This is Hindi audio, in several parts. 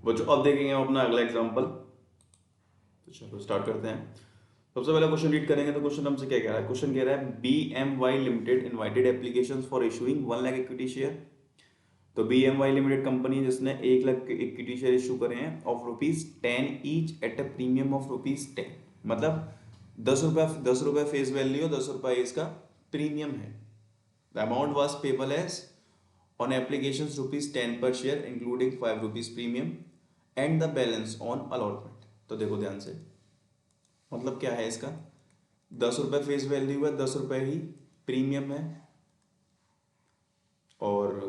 बच्चों अब देखेंगे हम अपना अगला एग्जाम्पल। तो चलो स्टार्ट करते हैं। सबसे पहले क्वेश्चन रीड करेंगे तो क्वेश्चन हमसे क्या कह रहा है। क्वेश्चन कह रहा है BMY limited invited applications for issuing 1 lakh equity share. तो BMY लिमिटेड कंपनी है जिसने 1 लाख इक्विटी शेयर इशू करे हैं of ₹10 each at a premium of ₹10। मतलब 10 रुपये फेस वैल्यू, 10 रुपये इसका प्रीमियम है। The amount was payable as on applications ₹10 per share including ₹5 premium and the balance on allotment। तो देखो ध्यान से, मतलब क्या है इसका, 10 रुपये फेस वैल्यू है, 10 रुपये ही प्रीमियम है, और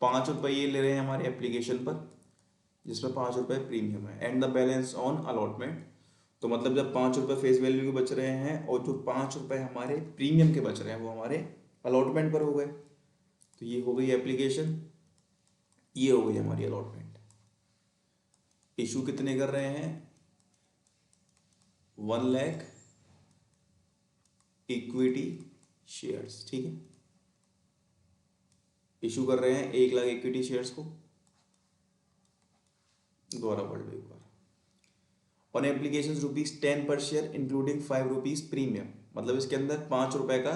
5 रुपये ये ले रहे हैं हमारे एप्लीकेशन पर जिसमें 5 रुपये प्रीमियम है, and the balance on allotment. तो मतलब जब 5 रुपये फेस वैल्यू के बच रहे हैं और जो 5 रुपये हमारे प्रीमियम के बच रहे हैं वो हमारे अलॉटमेंट पर हो गए। तो ये हो गई एप्लीकेशन, ये हो गई हमारी अलॉटमेंट। इशू कितने कर रहे हैं, 1 लाख इक्विटी शेयर्स। ठीक है, इशू कर रहे हैं 1 लाख इक्विटी शेयर्स को। दोबारा पढ़ लो एक बार। ऑन एप्लीकेशन ₹10 पर शेयर इंक्लूडिंग ₹5 प्रीमियम, मतलब इसके अंदर 5 रुपये का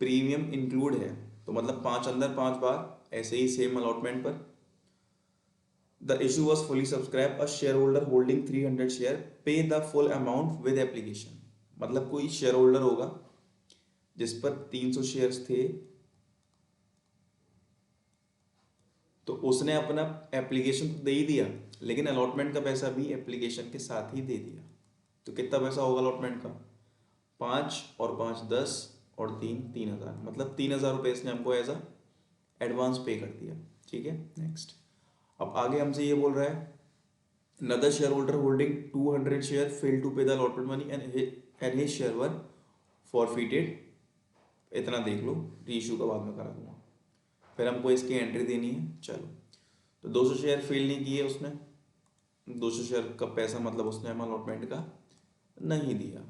प्रीमियम इंक्लूड है। तो मतलब 5 अंदर 5 बार, ऐसे ही सेम अलॉटमेंट पर। The issue was fully subscribe, a share holder holding 300 share pay the full amount with application. मतलब कोई शेयर होल्डर होगा जिस पर 300 शेयर्स थे, तो उसने अपना एप्लीकेशन तो दे ही दिया, लेकिन अलॉटमेंट का पैसा भी एप्लीकेशन के साथ ही दे दिया। तो कितना पैसा होगा अलॉटमेंट का, 5 और 5 10 और 3 3,000, मतलब 3,000 रुपये इसने हमको एज अ एडवांस पे कर दिया। ठीक है, नेक्स्ट। अब आगे हमसे ये बोल रहा है another shareholder holding 200 share failed to pay the allotment money and his share were forfeited। इतना देख लो, रीइशू का बाद में करा दूंगा। फिर हमको इसकी एंट्री देनी है। चलो, तो 200 शेयर फेल नहीं किए उसने, 200 शेयर का पैसा मतलब उसने हम अलॉटमेंट का नहीं दिया।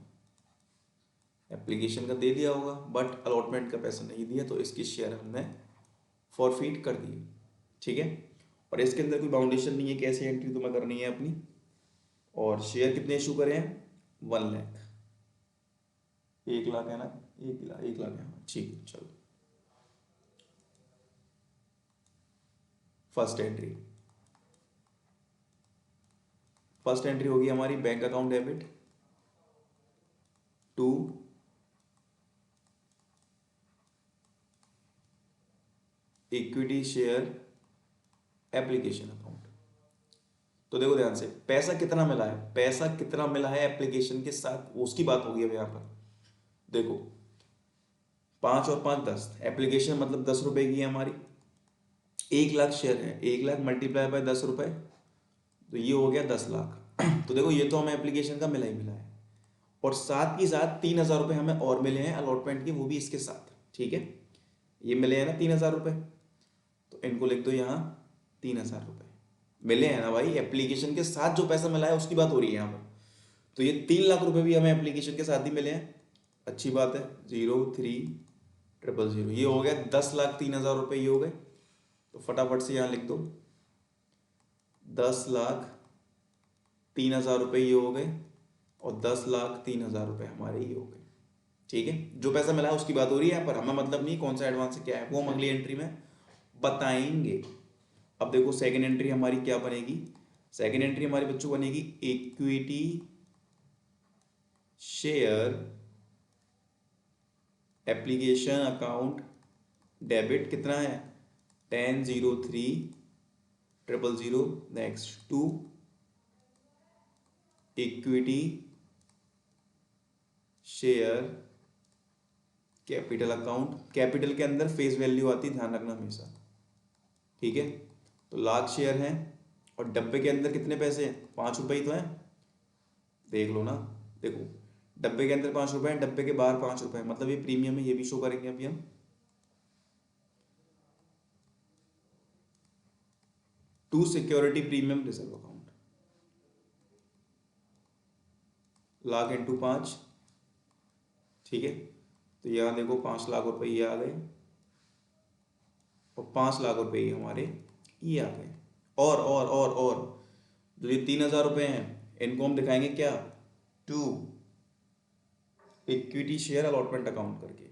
एप्लीकेशन का दे दिया होगा बट अलॉटमेंट का पैसा नहीं दिया, तो इसकी शेयर हमने फॉरफीट कर दी। ठीक है, और इसके अंदर कोई बाउंडेशन नहीं है, कैसे एंट्री तुम्हें करनी है अपनी। और शेयर कितने इशू करे हैं, 1 लाख। 1 लाख है ना, 1 लाख, 1 लाख है, हाँ ठीक है। चलो, फर्स्ट एंट्री, फर्स्ट एंट्री होगी हमारी bank account debit to equity share application account. तो देखो ध्यान से, पैसा कितना मिला है, पैसा कितना मिला है एप्लीकेशन के साथ, उसकी बात होगी अब यहां पर। देखो 5 और 5 10, एप्लीकेशन मतलब 10 रुपए की है हमारी, 1 लाख शेयर है, 1 लाख मल्टीप्लाई बाय 10 रुपए, तो ये हो गया 10 लाख। तो देखो ये तो हमें एप्लीकेशन का मिला ही मिला है, और साथ ही साथ 3,000 रुपये हमें और मिले हैं अलॉटमेंट के, वो भी इसके साथ। ठीक है, ये मिले हैं ना 3,000 रुपये, तो इनको लिख दो यहाँ 3,000 रुपये मिले हैं ना भाई, एप्लीकेशन के साथ जो पैसा मिला है उसकी बात हो रही है यहाँ पर। तो ये 3 लाख रुपये भी हमें एप्लीकेशन के साथ ही मिले हैं, अच्छी बात है। 03,000, ये हो गया 10,03,000 रुपये, ये हो गए। तो फटाफट से यहाँ लिख दो 10,03,000 रुपये ये हो गए, और 10,03,000 रुपये हमारे ये हो गए। ठीक है, जो पैसा मिला है उसकी बात हो रही है यहाँ पर, हमें मतलब नहीं कौन सा एडवांस है क्या है, वो हम अगली एंट्री में बताएंगे। अब देखो सेकंड एंट्री हमारी क्या बनेगी, सेकंड एंट्री हमारी बच्चों बनेगी equity share application account debit, कितना है 10,03,000, next to equity share capital account. Capital के अंदर फेस वैल्यू आती है, ध्यान रखना हमेशा। ठीक है, तो लाख शेयर हैं, और डब्बे के अंदर कितने पैसे हैं, 5 रुपये ही तो हैं, देख लो ना। देखो डब्बे के अंदर 5 रुपये हैं, डब्बे के बाहर 5 रुपये, मतलब ये प्रीमियम है, ये भी शो करेंगे अभी हम। To security premium reserve account, lakh into 5। ठीक है, तो यहाँ देखो 5 लाख रुपये ये आ गए, और 5 लाख रुपये ये हमारे ये आ गए। और जो ये 3,000 रुपये हैं इनको हम दिखाएंगे क्या, to equity share allotment account करके।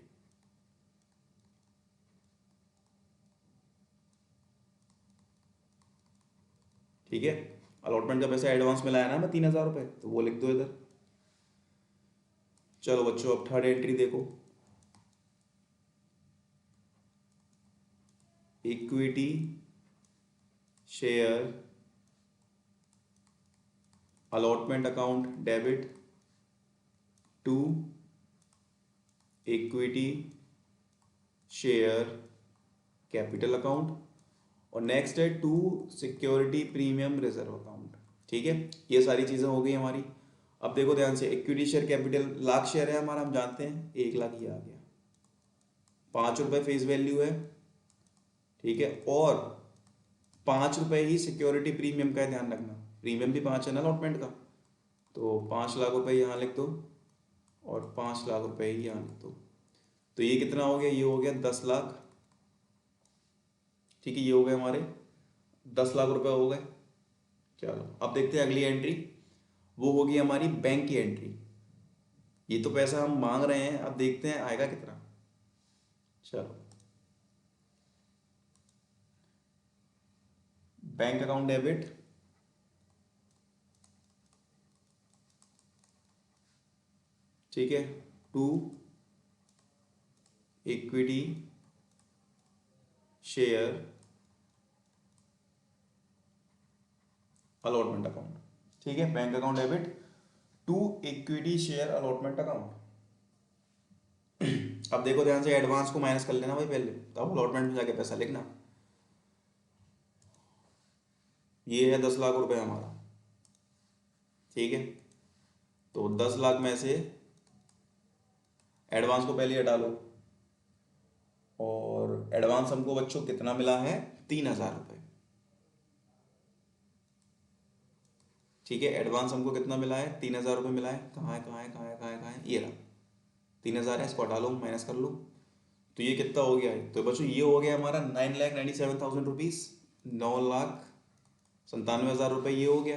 ठीक है, अलॉटमेंट का पैसा एडवांस मिला है ना हमें 3,000 रुपये, तो वो लिख दो इधर। चलो बच्चों अब थर्ड एंट्री देखो, equity share allotment account debit to equity share capital account, और नेक्स्ट है to security premium reserve account. ठीक है, ये सारी चीज़ें हो गई हमारी। अब देखो ध्यान से, इक्विटी शेयर कैपिटल 1,00,000 शेयर है हमारा, हम जानते हैं 1,00,000 ये आ गया, 5 रुपये फेस वैल्यू है। ठीक है, और 5 रुपये ही सिक्योरिटी प्रीमियम का है, ध्यान रखना, प्रीमियम भी 5 है ना अलॉटमेंट का, तो 5,00,000 रुपये यहाँ लिख दो और 5,00,000 रुपये ही यहाँ लिख दो। तो ये कितना हो गया, ये हो गया 10,00,000। ठीक है, ये हो गए हमारे 10,00,000 रुपये हो गए। चलो अब देखते हैं अगली एंट्री, वो होगी हमारी बैंक की एंट्री। ये तो पैसा हम मांग रहे हैं, अब देखते हैं आएगा कितना। चलो बैंक अकाउंट डेबिट ठीक है to equity share allotment account. ठीक है, bank account debit to equity share allotment account. अब देखो ध्यान से, एडवांस को माइनस कर लेना भाई पहले, तब अलॉटमेंट में जाके पैसा लिखना। ये है 10,00,000 रुपये हमारा। ठीक है, तो 10,00,000 में से एडवांस को पहले हटा लो, और एडवांस हमको बच्चों कितना मिला है, 3,000 रुपये। ठीक है, एडवांस हमको कितना मिला है, 3,000 रुपये मिला है। कहाँ है कहाँ है कहाँ है कहाँ है कहाँ है, ये रहा 3,000 है, इसको हटा लो, माइनस कर लो, तो ये कितना हो गया है, तो बच्चों ये हो गया हमारा 9,97,000 रुपीज़, 9,97,000 रुपये ये हो गया।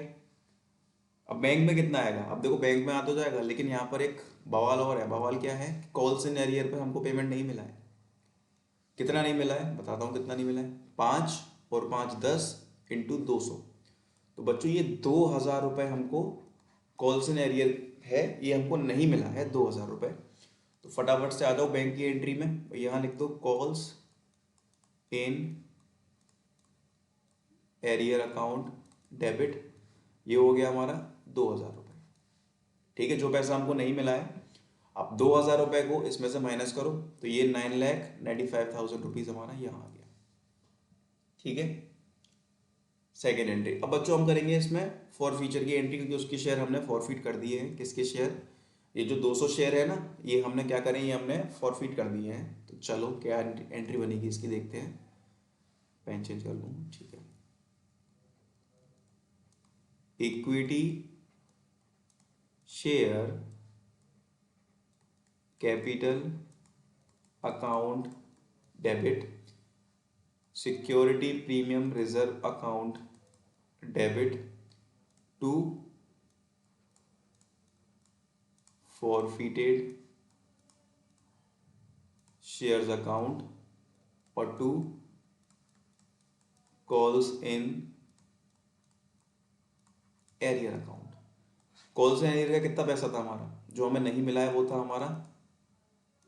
अब बैंक में कितना आएगा, अब देखो बैंक में आ तो जाएगा, लेकिन यहाँ पर एक बवाल और है। बवाल क्या है, कॉल्स इन एरियर पे हमको पेमेंट नहीं मिला है। कितना नहीं मिला है, बताता हूँ कितना नहीं मिला है, 5 और 5 10 इंटू 200। तो बच्चों ये 2,000 रुपये हमको कॉल्स इन एरियर है, ये हमको नहीं मिला है 2,000 रुपये। तो फटाफट से आ जाओ बैंक की एंट्री में, यहाँ लिख दो calls in arrear account debit, ये हो गया हमारा 2,000 रुपये। ठीक है, जो पैसा हमको नहीं मिला है, अब 2,000 रुपये को इसमें से माइनस करो, तो ये 9,95,000 रुपीज़ हमारा यहाँ आ गया। ठीक है, सेकेंड एंट्री। अब बच्चों हम करेंगे इसमें फॉर फ्यूचर की एंट्री, क्योंकि उसके शेयर हमने फॉरफिट कर दिए हैं। किसके शेयर, ये जो 200 शेयर है ना, ये हमने क्या करें, ये हमने फॉरफिट कर दिए हैं। तो चलो क्या एंट्री बनेगी इसकी, देखते हैं, पेन चेंज कर लूँ। ठीक है, equity share capital account debit security premium reserve account debit to forfeited shares account और to calls in arrear account. Calls in arrear का कितना पैसा था हमारा, जो हमें नहीं मिला है वो था हमारा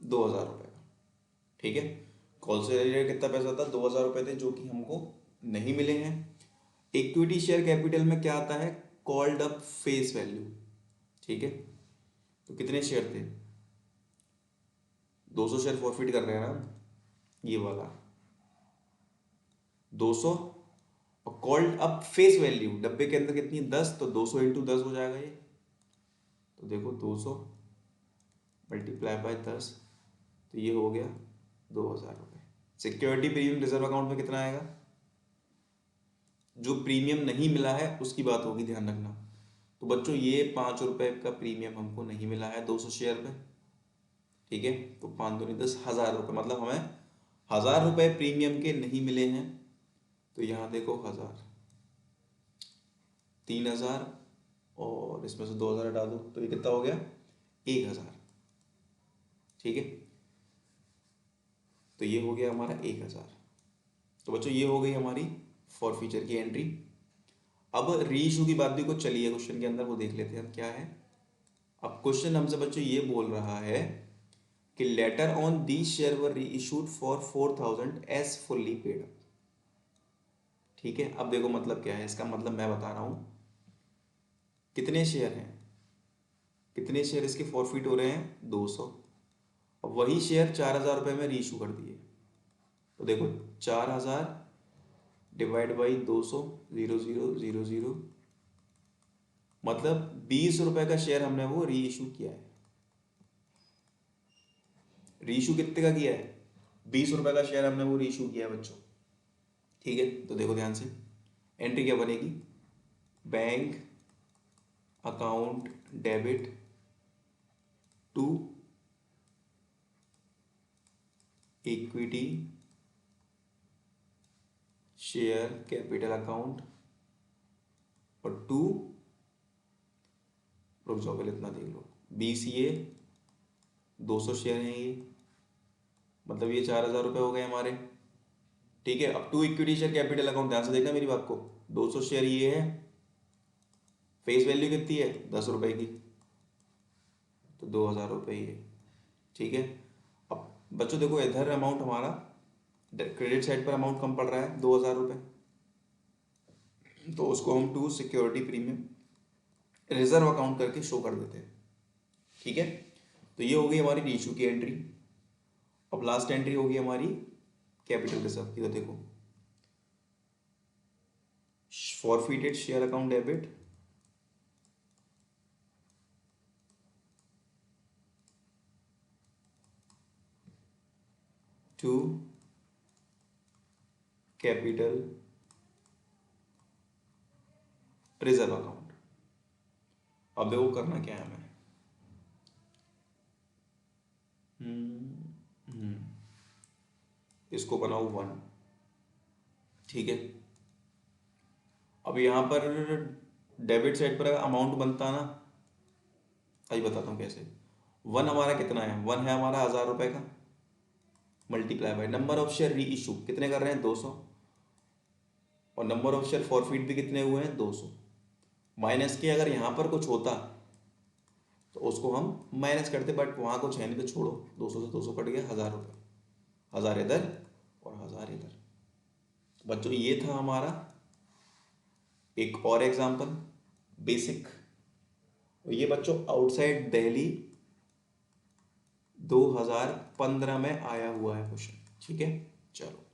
2,000 रुपये का। ठीक है, कॉल्स इन एरियर कितना पैसा था, 2,000 रुपये थे, जो कि हमको नहीं मिले हैं। इक्विटी शेयर कैपिटल में क्या आता है, कॉल्ड अप फेस वैल्यू। ठीक है, तो कितने शेयर थे, 200 शेयर फॉरफिट कर रहे हैं ना, ये वाला 200, और कॉल्ड अप फेस वैल्यू डब्बे के अंदर कितनी, 10, तो 200 इंटू 10 हो जाएगा ये। तो देखो 200 मल्टीप्लाई बाय 10, तो ये हो गया 2,000 रुपये। सिक्योरिटी प्रीमियम रिजर्व अकाउंट में कितना आएगा, जो प्रीमियम नहीं मिला है उसकी बात होगी, ध्यान रखना। तो बच्चों ये 5 रुपये का प्रीमियम हमको नहीं मिला है 200 शेयर पे। ठीक है, तो 5 दूनी 10, 1,000 रुपये, मतलब हमें 1,000 रुपये प्रीमियम के नहीं मिले हैं। तो यहाँ देखो 1,000, 3,000 और इसमें से 2,000 हटा दो तो ये कितना हो गया 1,000। ठीक है, तो ये हो गया हमारा 1,000। तो बच्चों ये हो गई हमारी फॉर फ्यूचर की एंट्री। अब रीइशू की बात भी कुछ चली है क्वेश्चन के अंदर, वो देख लेते हैं क्या है। अब क्वेश्चन हमसे बच्चों ये बोल रहा है कि letter on the share were re issued for 4,000 as fully paid up. ठीक है, अब देखो मतलब क्या है इसका, मतलब मैं बता रहा हूं कितने शेयर हैं, कितने शेयर इसके फॉरफिट हो रहे हैं 200। अब वही शेयर 4,000 रुपये में री इशू कर दिए, तो देखो 4,000 डिवाइड बाई 200, 0,000, मतलब 20 रुपए का शेयर हमने वो री इशू किया है। री इशू कितने का किया है, 20 रुपए का शेयर हमने वो री इशू किया है बच्चों। ठीक है, तो देखो ध्यान से एंट्री क्या बनेगी, bank account debit to equity share capital account और टू, रुक जाओ पहले इतना देख लो, 20 ये 200 शेयर हैं ये, मतलब ये 4,000 रुपये हो गए हमारे। ठीक है, अब to equity share capital account, ध्यान से देखना मेरी बात को, 200 शेयर ये है, फेस वैल्यू कितनी है 10 रुपए की, तो 2,000 रुपये ये। ठीक है, अब बच्चों देखो इधर अमाउंट हमारा क्रेडिट साइड पर अमाउंट कम पड़ रहा है 2,000 रुपये, तो उसको हम to security premium reserve account करके शो कर देते हैं। ठीक है, तो ये हो गई हमारी रीइशू की एंट्री। अब लास्ट एंट्री होगी हमारी कैपिटल रिजर्व की, तो देखो forfeited share account debit to capital reserve account. अब देखो करना क्या है हमें, इसको बनाओ 1। ठीक है, अब यहां पर डेबिट साइड पर अमाउंट बनता ना, अभी बताता हूँ कैसे। 1 हमारा कितना है, 1 है हमारा 1,000 रुपये का, multiply by number of share री इशू कितने कर रहे हैं 200, और नंबर ऑफ शेयर फॉरफिट भी कितने हुए हैं 200, माइनस के अगर यहाँ पर कुछ होता तो उसको हम माइनस करते, बट वहाँ कुछ है नहीं तो छोड़ो, 200 से 200 कट गया, 1,000 रुपये, 1,000 इधर और 1,000 इधर। बच्चों ये था हमारा एक और एग्जाम्पल बेसिक। ये बच्चों आउटसाइड दिल्ली 2015 में आया हुआ है क्वेश्चन। ठीक है, चलो।